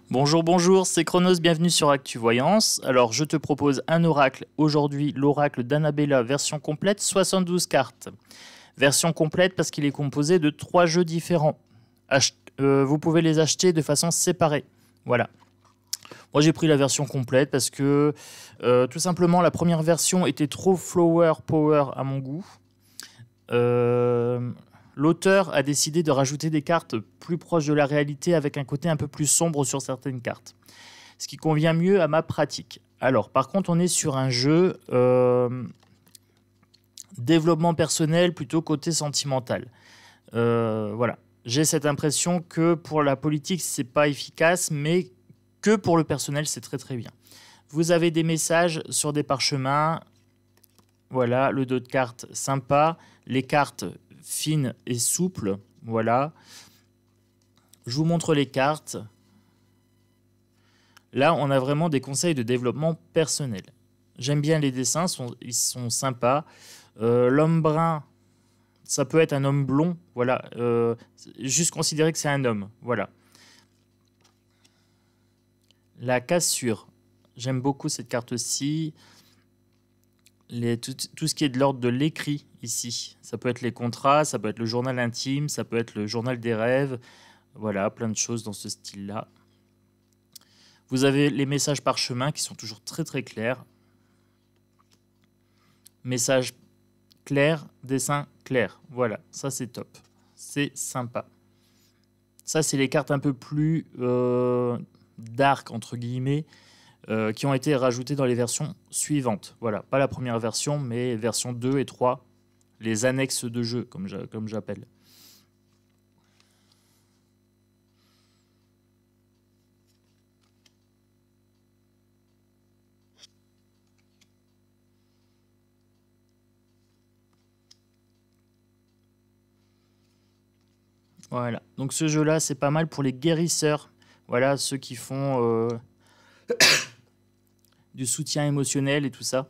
Bonjour, bonjour, c'est Chronos, bienvenue sur ActuVoyance. Alors, je te propose un oracle. Aujourd'hui, l'oracle d'Annabella, version complète, 72 cartes. Version complète parce qu'il est composé de 3 jeux différents. Vous pouvez les acheter de façon séparée. Voilà. Moi, j'ai pris la version complète parce que, tout simplement, la première version était trop flower power à mon goût. L'auteur a décidé de rajouter des cartes plus proches de la réalité avec un côté un peu plus sombre sur certaines cartes. Ce qui convient mieux à ma pratique. Alors, par contre, on est sur un jeu développement personnel plutôt côté sentimental. Voilà. J'ai cette impression que pour la politique, c'est pas efficace, mais que pour le personnel, c'est très très bien. Vous avez des messages sur des parchemins. Voilà, le dos de cartes sympa. Les cartes fines et souples. Voilà. Je vous montre les cartes. Là, on a vraiment des conseils de développement personnel. J'aime bien les dessins, ils sont sympas. L'homme brun, ça peut être un homme blond. Voilà. Juste considérer que c'est un homme. Voilà. La cassure. J'aime beaucoup cette carte-ci. Tout ce qui est de l'ordre de l'écrit ici. Ça peut être les contrats, ça peut être le journal intime, ça peut être le journal des rêves. Voilà, plein de choses dans ce style-là. Vous avez les messages parchemins qui sont toujours très très clairs. Message clair, dessin clair. Voilà, ça c'est top. C'est sympa. Ça, c'est les cartes un peu plus dark, entre guillemets, qui ont été rajoutées dans les versions suivantes. Voilà, pas la première version, mais version 2 et 3, les annexes de jeu, comme j'appelle. Voilà, donc ce jeu-là, c'est pas mal pour les guérisseurs. Voilà, ceux qui font du soutien émotionnel et tout ça.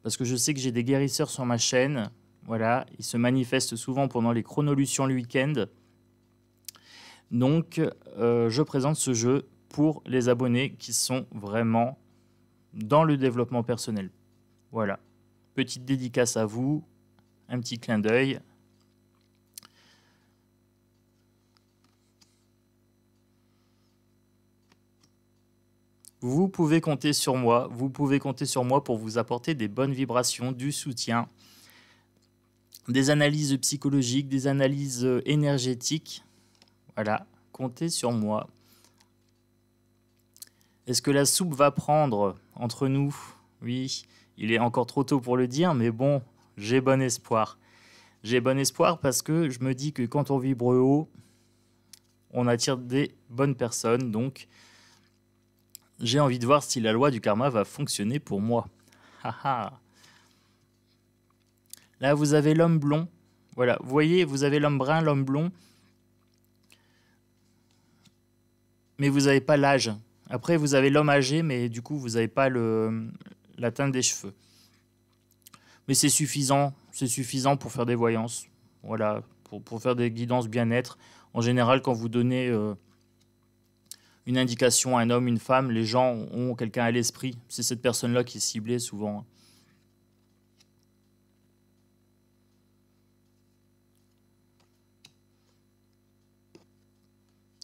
Parce que je sais que j'ai des guérisseurs sur ma chaîne. Voilà, ils se manifestent souvent pendant les chronolutions le week-end. Donc, je présente ce jeu pour les abonnés qui sont vraiment dans le développement personnel. Voilà, petite dédicace à vous, un petit clin d'œil. Vous pouvez compter sur moi, pour vous apporter des bonnes vibrations, du soutien, des analyses psychologiques, des analyses énergétiques. Voilà, comptez sur moi. Est-ce que la soupe va prendre entre nous? Oui, il est encore trop tôt pour le dire, mais bon, j'ai bon espoir. J'ai bon espoir parce que je me dis que quand on vibre haut, on attire des bonnes personnes, donc j'ai envie de voir si la loi du karma va fonctionner pour moi. Là, vous avez l'homme blond. Voilà, vous voyez, vous avez l'homme brun, l'homme blond. Mais vous n'avez pas l'âge. Après, vous avez l'homme âgé, mais du coup, vous n'avez pas la teinte des cheveux. Mais c'est suffisant pour faire des voyances. Voilà, pour faire des guidances bien-être. En général, quand vous donnez une indication à un homme, une femme, les gens ont quelqu'un à l'esprit. C'est cette personne-là qui est ciblée souvent.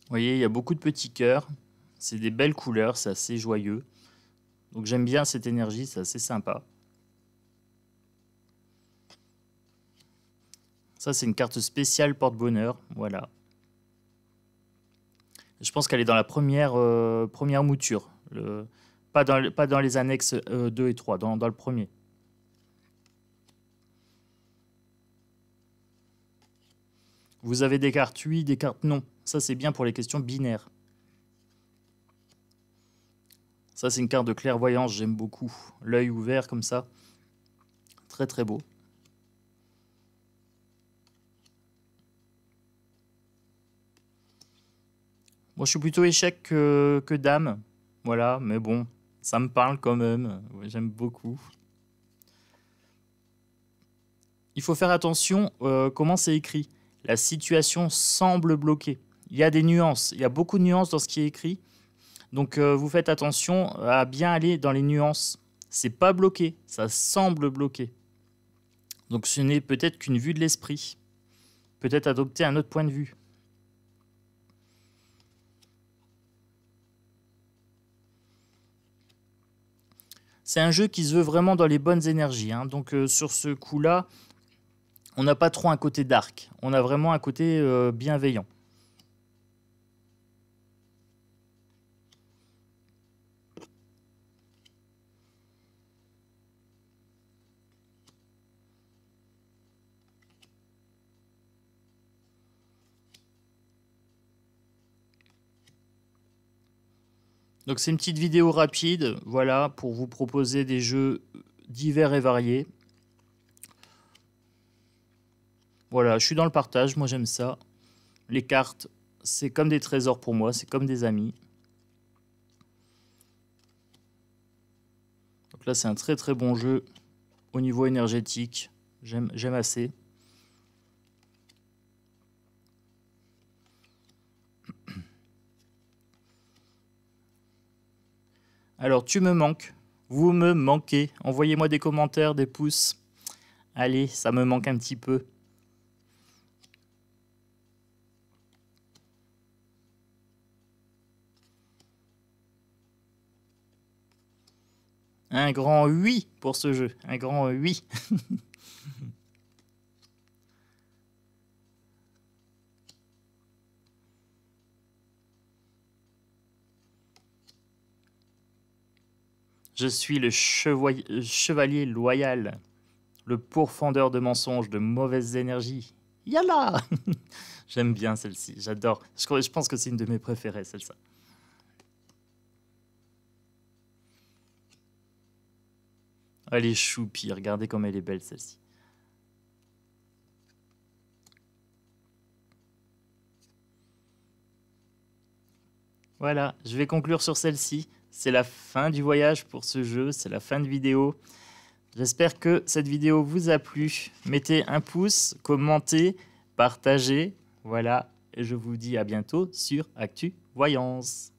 Vous voyez, il y a beaucoup de petits cœurs. C'est des belles couleurs, c'est assez joyeux. Donc j'aime bien cette énergie, c'est assez sympa. Ça, c'est une carte spéciale porte-bonheur. Voilà. Je pense qu'elle est dans la première mouture. Pas dans les annexes 2 et 3, dans le premier. Vous avez des cartes oui, des cartes non. Ça, c'est bien pour les questions binaires. Ça, c'est une carte de clairvoyance, j'aime beaucoup. L'œil ouvert comme ça. Très, très beau. Moi, je suis plutôt échec que dame. Voilà, mais bon, ça me parle quand même. Ouais, j'aime beaucoup. Il faut faire attention comment c'est écrit. La situation semble bloquée. Il y a des nuances, il y a beaucoup de nuances dans ce qui est écrit. Donc vous faites attention à bien aller dans les nuances. C'est pas bloqué, ça semble bloqué. Donc ce n'est peut-être qu'une vue de l'esprit. Peut-être adopter un autre point de vue. C'est un jeu qui se veut vraiment dans les bonnes énergies. Hein. Donc sur ce coup-là, on n'a pas trop un côté dark. On a vraiment un côté bienveillant. Donc c'est une petite vidéo rapide, voilà, pour vous proposer des jeux divers et variés. Voilà, je suis dans le partage, moi j'aime ça. Les cartes, c'est comme des trésors pour moi, c'est comme des amis. Donc là c'est un très très bon jeu au niveau énergétique, j'aime assez. Alors, tu me manques, vous me manquez. Envoyez-moi des commentaires, des pouces. Allez, ça me manque un petit peu. Un grand oui pour ce jeu. Un grand oui. Je suis le chevalier loyal, le pourfendeur de mensonges, de mauvaises énergies. Yalla. J'aime bien celle-ci, j'adore. Je pense que c'est une de mes préférées, celle-ci. Elle est choupie, regardez comme elle est belle, celle-ci. Voilà, je vais conclure sur celle-ci. C'est la fin du voyage pour ce jeu, c'est la fin de vidéo. J'espère que cette vidéo vous a plu. Mettez un pouce, commentez, partagez. Voilà, et je vous dis à bientôt sur Actu Voyance.